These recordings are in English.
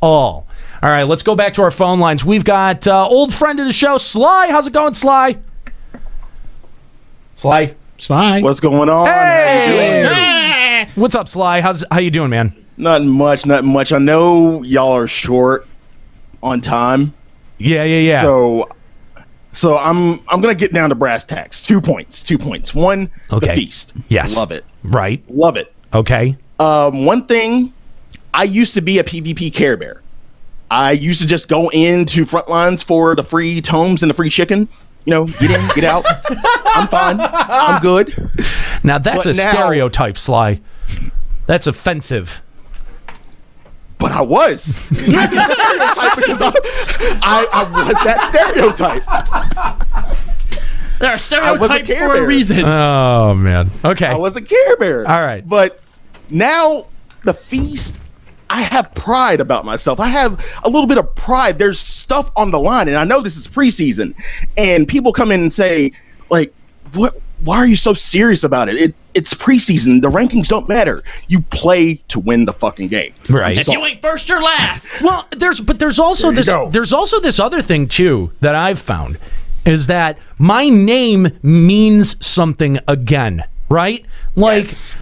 all. All right, let's go back to our phone lines. We've got old friend of the show, Sly. How's it going, Sly? Sly. What's going on? Hey! How you doing? What's up, Sly? How you doing, man? Nothing much. I know y'all are short on time. Yeah. So I'm gonna get down to brass tacks. 2 points. One, Okay. the feast. Yes. Love it. Right. Love it. Okay. One thing, I used to be a PvP Care Bear. I used to just go into front lines for the free tomes and the free chicken. You know, get in, get out. I'm fine. I'm good. Now that's stereotype, Sly. That's offensive. But I was. I can stereotype because I was that stereotype. There are stereotypes for a reason. Oh, man. Okay. I was a Care Bear. All right. But now the feast, I have pride about myself. I have a little bit of pride. There's stuff on the line, and I know this is preseason, and people come in and say, like, what? Why are you so serious about it? It's preseason. The rankings don't matter. You play to win the fucking game. Right. If you ain't first, you're last. Well, there's also this other thing too that I've found is that my name means something again, right? Like, Yes.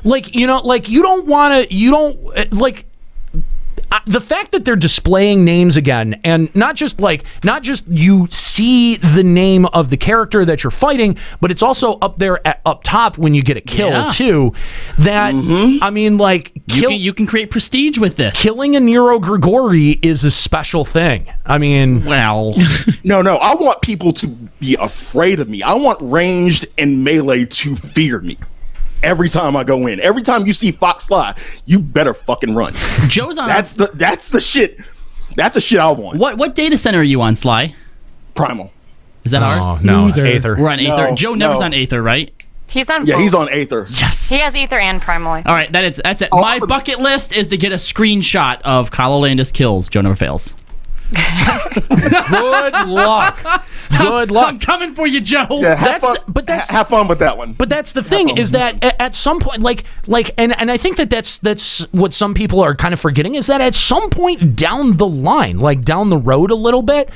The fact that they're displaying names again, and not just you see the name of the character that you're fighting, but it's also up there up top when you get a kill too. That I mean, like, you can create prestige with this. Killing a Nero Grigori is a special thing. I mean, well, no. I want people to be afraid of me. I want ranged and melee to fear me. Every time I go in, every time you see Fox Fly, you better fucking run. Joe's on. That's the shit. That's the shit I want. What data center are you on, Sly? Primal. Is that ours? No, Aether. We're on Aether. No, Joe never's no. on Aether, right? He's on. Yeah, both. he's on Aether. Yes. He has Ether and Primal. All right, that's it. My bucket list is to get a screenshot of Kyle Landis kills. Joe never fails. Good luck. Good luck. I'm coming for you, Joe. Yeah, have fun with that one. But that's the thing is that at some point, and I think that's what some people are kind of forgetting is that at some point down the line, like down the road a little bit,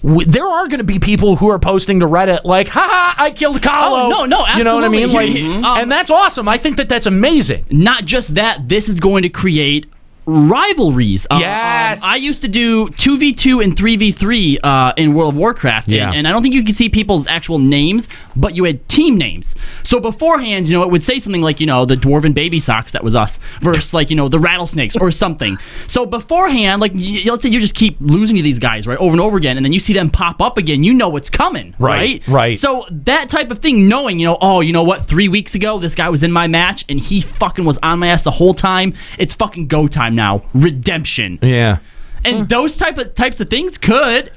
there are going to be people who are posting to Reddit like, "Ha, I killed Kahlo." Oh, no, absolutely. You know what I mean? Like, and that's awesome. I think that's amazing. Not just that, this is going to create rivalries. Yes. I used to do 2v2 and 3v3 in World of Warcraft, and I don't think you could see people's actual names, but you had team names. So beforehand, it would say something like, the Dwarven Baby Socks, that was us, versus the Rattlesnakes or something. So beforehand, like, let's say you just keep losing to these guys, right, over and over again, and then you see them pop up again, you know what's coming, right? Right. So that type of thing, knowing, you know what, 3 weeks ago, this guy was in my match, and he fucking was on my ass the whole time, it's fucking go time now. Redemption. Yeah. And those types of things could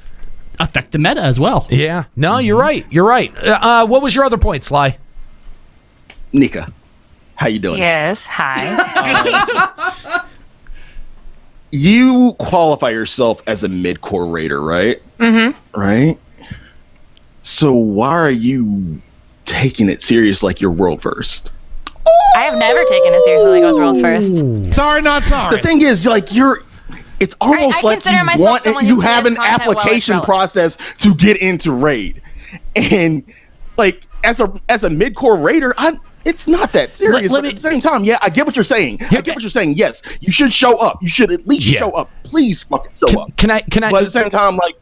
affect the meta as well. Yeah. No, you're right. You're right. What was your other point, Sly? Nika, how you doing? Yes. Hi. You qualify yourself as a mid-core raider, right? Mm-hmm. Right? So why are you taking it serious like you're world first? I have never taken it seriously like I was world first. Sorry, not sorry. The thing is, like, it's almost I like consider myself someone you who have an creates content well application as process to get into raid. And, like, as a mid-core raider, it's not that serious. But at the same time, yeah, I get what you're saying. Yes, you should show up. You should at least show up. Please fucking show up. Can I? But at the same time, like,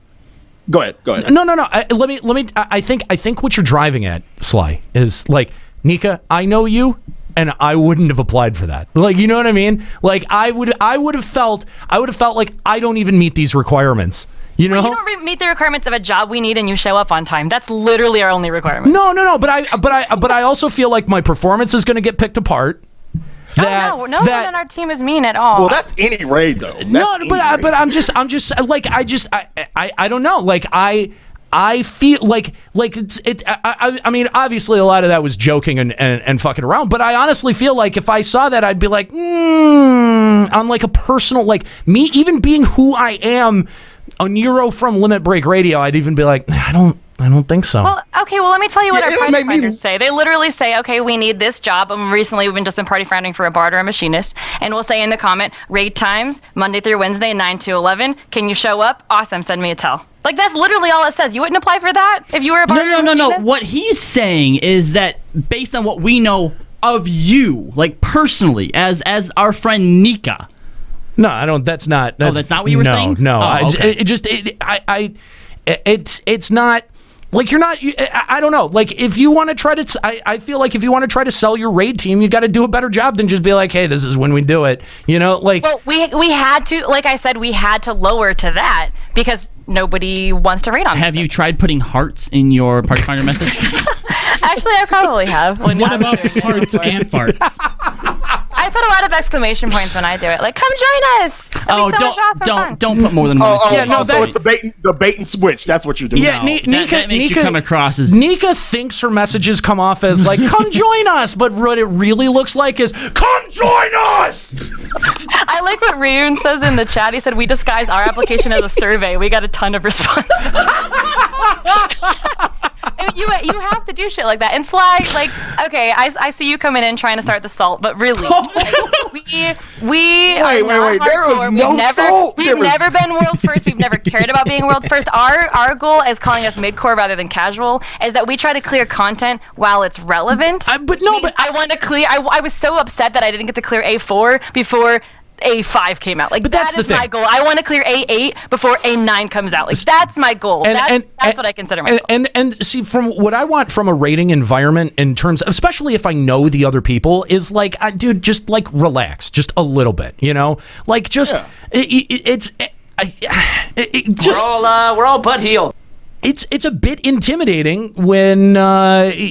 go ahead. No. Let me. I think what you're driving at, Sly, is like, Nika, I know you, and I wouldn't have applied for that. Like, you know what I mean? Like, I would have felt like I don't even meet these requirements. You know? Well, you don't meet the requirements of a job we need, and you show up on time. That's literally our only requirement. No. But I also feel like my performance is going to get picked apart. No one on our team is mean at all. Well, that's any raid though. But I'm just like I don't know. Like I feel like I mean, obviously a lot of that was joking and fucking around, but I honestly feel like if I saw that, I'd be like, on like a personal, like me even being who I am, a Nero from Limit Break Radio, I'd even be like, I don't think so. Well, Okay, well, let me tell you what Yeah, our it party made me- finders say. They literally say, okay, we need this job. Recently, we've just been party finding for a bard or a machinist. And we'll say in the comment, raid times, Monday through Wednesday, 9 to 11. Can you show up? Awesome, send me a tell. Like, that's literally all it says. You wouldn't apply for that if you were a bard or a No. machinist? What he's saying is that based on what we know of you, like personally, as our friend Nika. No, I don't. That's not. That's not what you were saying? No, Oh, okay. It's not. Like, you're not. I don't know. Like, if you want to try to, I feel like if you want to try to sell your raid team, you got to do a better job than just be like, hey, this is when we do it. You know, like. Well, we had to, like I said, we had to lower to that because nobody wants to raid on Have this. you tried putting hearts in your party finder message? Actually, I probably have. What about hearts and farts? I put a lot of exclamation points when I do it. Like, come join us. That'd be so much awesome fun. don't put more than one. So it's the bait and switch. That's what you're doing. Yeah, No, that makes you come across as Nika thinks her messages come off as like, come join us, but what it really looks like is, come join us! I like what Ryun says in the chat. He said, we disguise our application as a survey. We got a ton of responses. You have to do shit like that. And Sly, like, okay, I see you coming in trying to start the salt, but really, like, we Wait. There was no salt. We've never been world first. We've never cared about being world first. Our goal as calling us mid-core rather than casual is that we try to clear content while it's relevant. But I want to clear. I was so upset that I didn't get to clear A4 before A5 came out. Like, that's that the is my thing. goal. I want to clear A8 before A9 comes out. Like, that's my goal. That's what I consider my goal. And see, from what I want from a rating environment in terms, especially if I know the other people, is like, dude, just like relax, just a little bit, you know, like just We're all butt healed. It's a bit intimidating when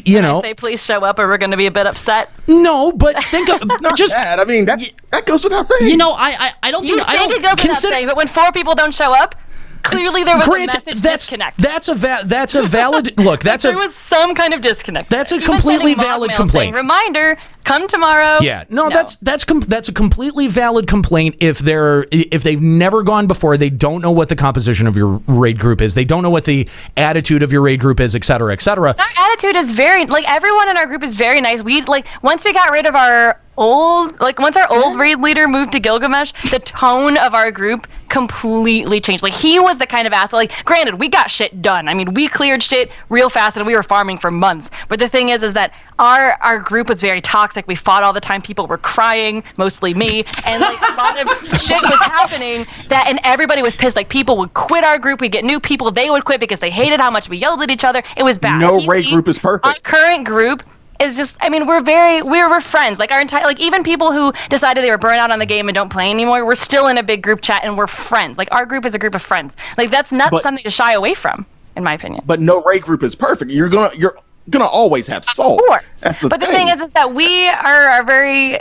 you know. I say please show up, or we're going to be a bit upset. No, but think of Not just. bad. I mean, that goes without saying. You know, I don't You think I think don't it goes without saying, but when 4 people don't show up, clearly there was a message disconnect. That's a valid look. That's there was some kind of disconnect. That's a Even completely sending mob valid mail complaint. saying, reminder, come tomorrow. Yeah, no. That's a completely valid complaint. If they've never gone before, they don't know what the composition of your raid group is. They don't know what the attitude of your raid group is, et cetera, et cetera. Our attitude is very, like, everyone in our group is very nice. We, like, once we got rid of our once our old raid leader moved to Gilgamesh, the tone of our group completely changed. Like, he was the kind of asshole. Like, granted, we got shit done. I mean, we cleared shit real fast and we were farming for months. But the thing is that our group was very toxic. We fought all the time. People were crying, mostly me, and like a lot of shit was happening and everybody was pissed. Like, people would quit our group. We'd get new people. They would quit because they hated how much we yelled at each other. It was bad. No raid group is perfect. Our current group is just, I mean, we're friends. Like, our entire, like, even people who decided they were burnt out on the game and don't play anymore, we're still in a big group chat and we're friends. Like, our group is a group of friends. Like, that's not something to shy away from, in my opinion. But no raid group is perfect. You're gonna always have salt. Of course. That's the but the thing. thing is that we are very,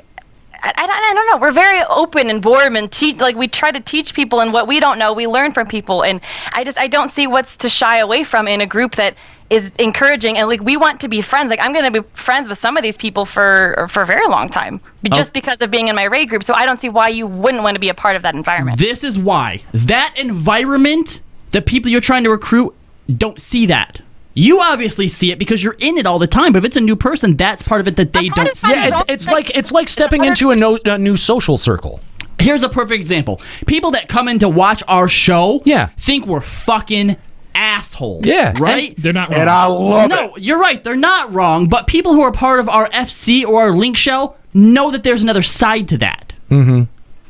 I don't know. We're very open and warm and we try to teach people, and what we don't know, we learn from people. And I don't see what's to shy away from in a group that is encouraging, and like, we want to be friends. Like, I'm going to be friends with some of these people for a very long time, just because of being in my raid group. So I don't see why you wouldn't want to be a part of that environment. This is why that environment, the people you're trying to recruit, don't see that. You obviously see it because you're in it all the time. But if it's a new person, that's part of it that they don't see. Yeah, it's like stepping into a new social circle. Here's a perfect example. People that come in to watch our show, think we're fucking assholes. Yeah, right? They're not wrong. And I love it. No, you're right. They're not wrong. But people who are part of our FC or our link show know that there's another side to that. Mm-hmm.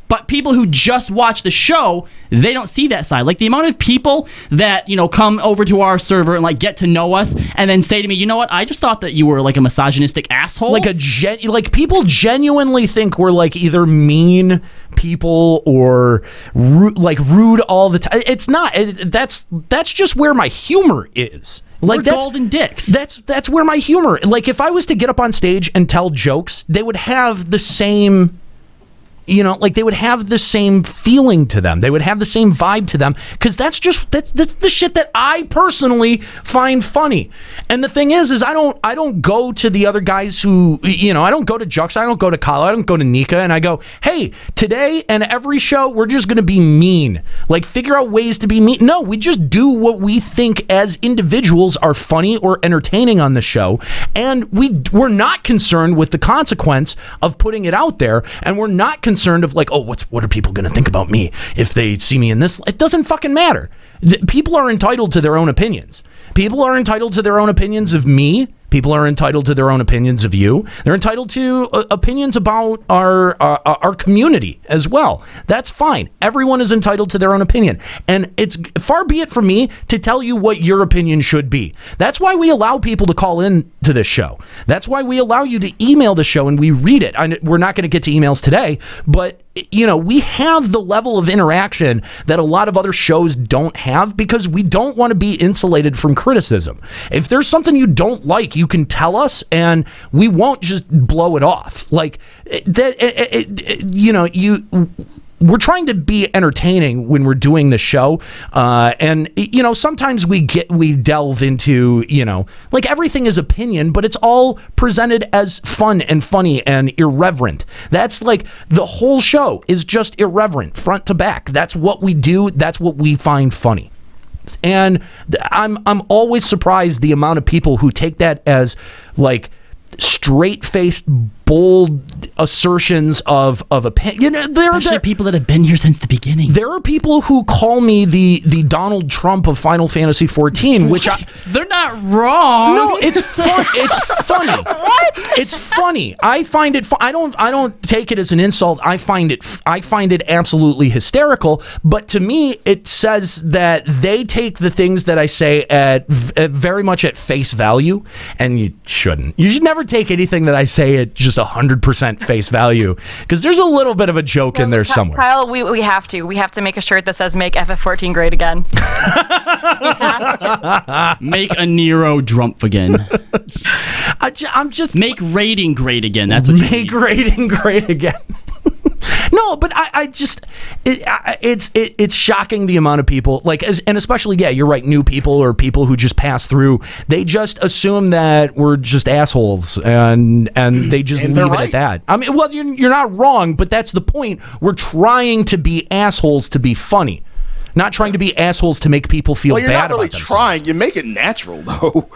But people who just watch the show, they don't see that side. Like, the amount of people that, you know, come over to our server and like get to know us and then say to me, you know what, I just thought that you were like a misogynistic asshole. Like people genuinely think we're like either mean people or rude all the time. It's not. That's just where my humor is. Like, we're golden dicks. That's where my humor. Like, if I was to get up on stage and tell jokes, they would have the same like they would have the same feeling to them. They would have the same vibe to them, because that's the shit that I personally find funny. And the thing is I don't go to the other guys who, I don't go to Jux, I don't go to Kyle, I don't go to Nika, and I go, hey, today and every show we're just going to be mean. Like, figure out ways to be mean. No, we just do what we think as individuals are funny or entertaining on the show, and we're not concerned with the consequence of putting it out there, and we're not concerned of like, oh, what are people going to think about me if they see me in this? It doesn't fucking matter. People are entitled to their own opinions. People are entitled to their own opinions of me. People are entitled to their own opinions of you. They're entitled to opinions about our community as well. That's fine. Everyone is entitled to their own opinion. And it's far be it from me to tell you what your opinion should be. That's why we allow people to call in to this show. That's why we allow you to email the show and we read it. We're not going to get to emails today, but we have the level of interaction that a lot of other shows don't have, because we don't want to be insulated from criticism. If there's something you don't like, you can tell us and we won't just blow it off. Like we're trying to be entertaining when we're doing the show, and sometimes we delve into like everything is opinion, but it's all presented as fun and funny and irreverent. That's like the whole show is just irreverent front to back. That's what we do. That's what we find funny. And I'm always surprised the amount of people who take that as like straight-faced, bold assertions of opinion. Especially people that have been here since the beginning. There are people who call me the Donald Trump of Final Fantasy XIV, which they're not wrong. No, it's fun. It's funny. What? It's funny. I find it. I don't take it as an insult. I find it absolutely hysterical. But to me, it says that they take the things that I say at very much at face value, and you shouldn't. You should never take anything that I say at just 100% face value, because there's a little bit of a joke in there somewhere. Kyle, we have to make a shirt that says "Make FF14 great again." Make a Nero Drumpf again. I'm just make rating great again. That's what you make rating great again. No, but it's shocking the amount of people, like, and especially, yeah, you're right, new people or people who just pass through, they just assume that we're just assholes, and they just leave it at that. I mean, well, you're not wrong, but that's the point. We're trying to be assholes to be funny, not trying to be assholes to make people feel bad about themselves. You're not really trying. You make it natural, though.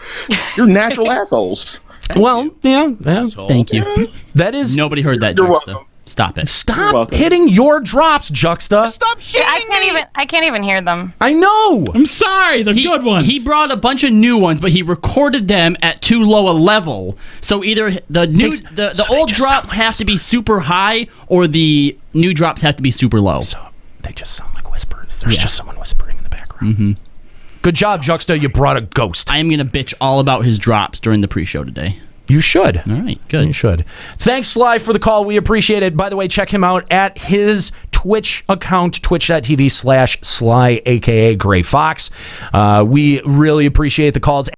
You're natural assholes. Well, yeah. Thank you. That is... Nobody heard that, You're Juxta. welcome. Stop it. Stop hitting your drops, Juxta. Stop shitting I can't even hear them. I know. I'm sorry, they're good ones. He brought a bunch of new ones, but he recorded them at too low a level. So either the old drops have to be super high, or the new drops have to be super low. So they just sound like whispers. There's just someone whispering in the background. Mm-hmm. Good job, Juxta. You brought a ghost. I am going to bitch all about his drops during the pre-show today. You should. All right, good. You should. Thanks, Sly, for the call. We appreciate it. By the way, check him out at his Twitch account, twitch.tv/Sly, a.k.a. Gray Fox. We really appreciate the calls.